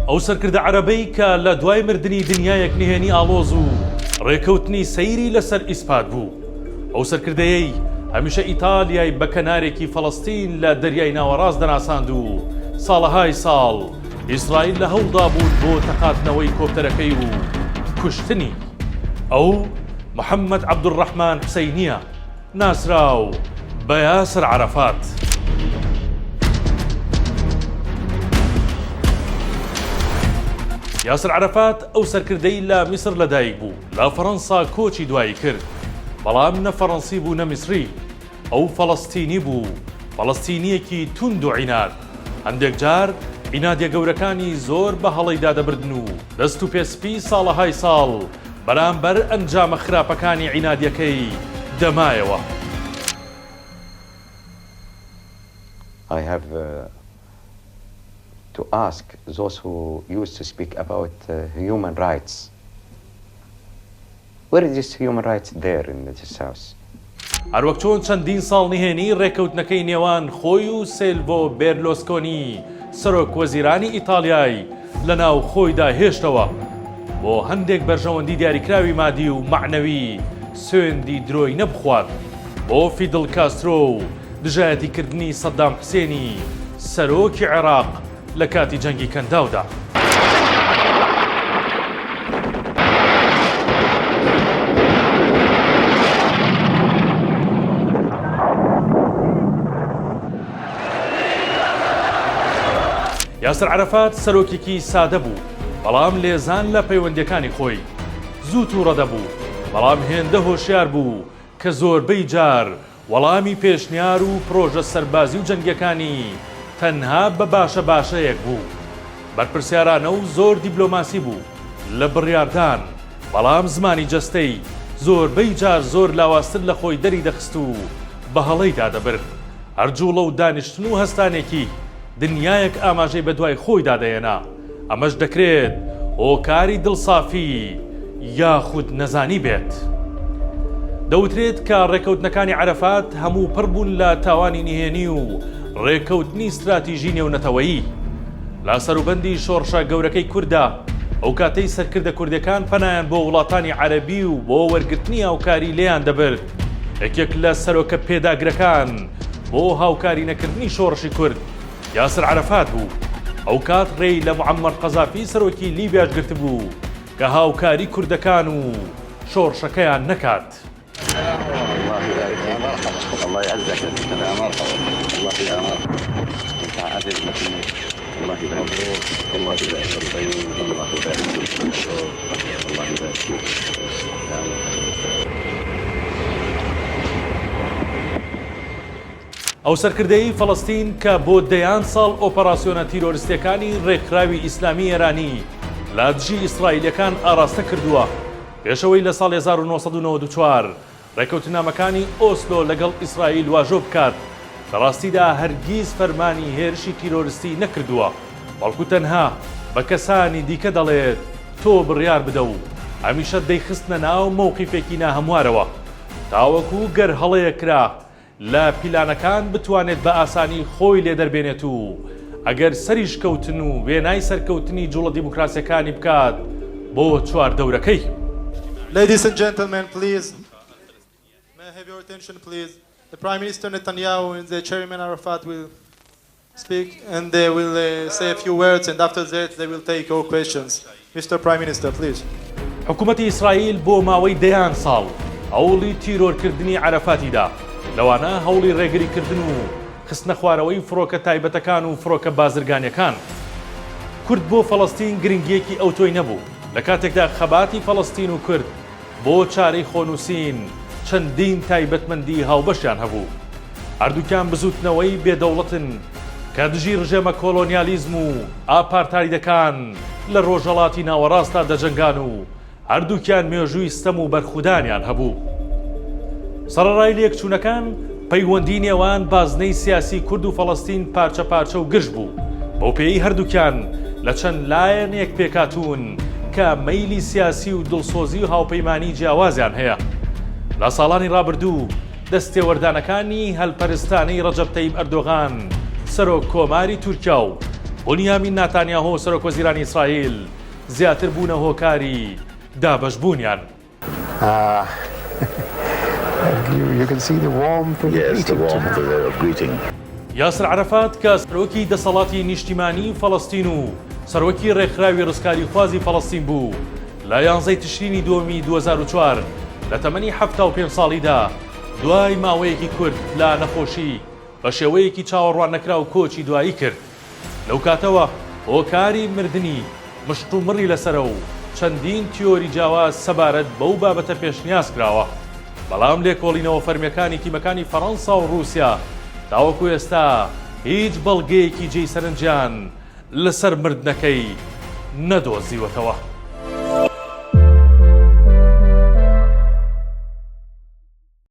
ئەو سەرکردە عەرەبەی کە لە دوای مردنی دنیایەک نهێنی ئاڵۆز و ڕێکەوتنی سەیری لەسەر ئیسپات بوو. ئەو سەرکردەیەی هەمیشە ئیتالیای بە کەنارێکی فەڵەستین لە دەریای ناوەڕاست دەناساند و ساڵەهای ساڵ ئیسرائیل لە هەوڵدا بوون بۆ تەقاتنەوەی کۆپتەرەکەی و کوشتنی. ئەو محەممەد عەبدوڕەحمان حوسەینیە، ناسراو بە یاسر عەرەفات. یاسر عەرەفات ئەو سەرکردەی لە میسر لەدایک بوو، لە فەڕەنسا کۆچی دوایی کرد، بەڵام نە فەڕەنسی بوو نە میسری. ئەو فەڵەستینی بوو، فەڵەستینیەکی توند و عیناد. هەندێک جار عینادیە گەورەکانی زۆر بە هەڵەی دادەبردن و دەست و پێسپی ساڵەهای ساڵ بەرامبەر ئەنجامە خراپەکانی عینادیەکەی دەمایەوە. I have to ask those who used to speak about human rights. Where is this human rights there in this house? هەروەک چۆن چەندین ساڵ نهێنی ڕێکەوتنەکەی نێوان خۆی و سیلڤۆ بێرلۆسکۆنی سەرۆک وەزیرانی ئیتالیای لە ناو خۆیدا هێشتەوە بۆ هەندێک بەرژەوەندی دیاریکراوی مادی و معنەوی سوێندی درۆی نەبخوات بۆ فیدڵ کاسترۆ و دژایەتیکردنی سەدام حوسێنی سەرۆکی عێراق لە کاتی جەنگی کەنداودا. یاسر عەرەفات سەرۆکێکی سادە بوو، بەڵام لێزان لە پەیوەندیەکانی خۆی. زوو تووڕە دەبوو، بەڵام هێندە هۆشیار بوو کە زۆربەی جار وەڵامی پێشنیار و پرۆژە سەربازی و جەنگیەکانی تەنها بە باشە باشەیەک بوو. بەرپرسیارانە و زۆر دیبلۆماسی بوو لە بڕیاردان، بەڵام زمانی جەستەی زۆربەی جار زۆر لاواستر لە خۆی دەری دەخست و بە هەڵەی دادەبرد. هەرجوڵە و دانیشتن و هەستانێکی دنیایەک ئاماژەی بە دوای خۆی دادەێنا. ئەمەش دەکرێت هۆکاری دڵسافی یاخود نەزانی بێت. دەوترێت کە ڕێکەوتنەکانی عەرەفات هەموو پڕ بوون لە تاوانی نهێنی و ڕێکەوتنی استراتیژی نێونەتەوەیی. لا سەروبەندی شۆڕشە گەورەکەی کووردا ئەو کاتەی سەرکردە کوردەکان پەنایان بۆ وڵاتانی عەرەبی و بۆ وەرگرتنی هاوکاری لێیان دەبرد. یەکێک لە سەرۆکە پێداگرەکان بۆ هاوکاری نەکردنی شۆڕشی کورد یاسر عەرەفات بوو. ئەو کات ڕێی لە موعەممەر قەزافی سەرۆکی لیبیاش گرت بوو کە هاوکاری کوردەکان و شۆڕشەکەیان نەکات. الله يعزك يا مرحبا الله يا مرحبا انت عزيز مكين الله يبارك فيك الله يبارك فيك الله يبارك فيك الله يبارك فيك ئەو سەرکردەی فەڵەستین کە بۆ دەیان ساڵ ئۆپەراسیۆنە تیرۆریستەکانی ڕێکخراوی ئیسلامی ئێرانی لە دژی ئیسرائیلەکان ئاراستە کردووە پێشەوەی لە ساڵی 1994 ڕێکەوتنامەکانی ئۆسلۆ لەگەڵ ئیسرائیل واژۆ بکات کە ڕاستیدا هەرگیز فەرمانی هێرشی تیرۆریستی نەکردووە، بەڵکو تەنها بە کەسانی دیکە دەڵێت تۆ بڕیار بدە و هەمیشە دەیخستنە ناو مەوقیفێکی ناهەموارەوە تاوەکو گەر هەڵەیە کرا لە پیلانەکان بتوانێت بە ئاسانی خۆی لێ دەربێنێت و ئەگەر سەریش کەوتن و وێنای سەرکەوتنی جوڵە دیموکراسیەکانی بکات بۆ چواردەورەکەی. Ladies and gentlemen, please. May I have your attention, please? The Prime Minister Netanyahu and the Chairman Arafat will speak and they will say a few words and after that they will take all questions. Mr. Prime Minister, please. حکوومەتی ئیسرائیل بۆ ماوەی دەیان ساڵ هەوڵی تیرۆرکردنی عەرەفاتیدا، لەوانە هەوڵی ڕێگریکردن و خستنە خوارەوەی فڕۆکە تایبەتەکان و فڕۆکە بازرگانیەکان. کورد بۆ فەڵەستین گرنگیەکی ئەوتۆی نەبوو. لە کاتێکدا خەباتی فەڵەستین و کورد بۆ چارەی خۆنووسین چەندین تایبەتمەندی هاوبەشیان هەبوو. هەردووکیان بزوتنەوەی بێدەوڵەتن کە دژی ڕژێمە کۆلۆنیالیزم و ئاپارتایدەکان لە ڕۆژهەڵاتی ناوەڕاستا دەجەنگان و هەردووکیان مێژووی ستەم و بەرخودانیان هەبوو. سەرەڕای لێکچوونەکان پەیوەندی نێوان بازنەی سیاسی کورد و فەڵەستین پارچە پارچە و گشت بوو. بەو پێی هەردووکیان لە چەند لایەن یەک پێکاتون کە مەیلی سیاسی و دڵسۆزی و هاوپەیمانی جیاوازیان هەیە. لە ساڵانی ڕابردوو دەستێوەردانەکانی هەلپەرستانەی ڕەجەب تەیب ئەردۆغان سەرۆک کۆماری تورکیا و بنیامین ناتانیاهۆ سەرۆکوەزیرانی ئیسرائیل زیاتر بوونە هۆکاری دابەشبوونیان. You can see the warmth of greeting. یاسر عەرەفات کە سەرۆکی دەسەڵاتی نیشتیمانی فەڵەستین و سەرۆکی ڕێکخراوی ڕزگاری خوازی فەڵەستین بوو لە 11 تشرینی دووەمی 2004 لە تەمەنی 75 ساڵیدا دوای ماوەیەکی کورت لە نەخۆشی بە شێوەیەکی چاوەڕوان نەکرا و کۆچی دوایی کرد. لەو کاتەوە هۆکاری مردنی مشت و مڕی لەسرە و چەندین تیۆری جیاواز سەبارەت بەو بابەتە پێشنیاز کراوە. بەڵام لێکۆڵینەوە فەرمیەکانی تیمەکانی فەڕەنسا و رووسیا تاوەکو ئێستا هیچ بەڵگەیەکی جێی سەرنجیان لەسەر مردنەکەی نەدۆزیوەتەوە.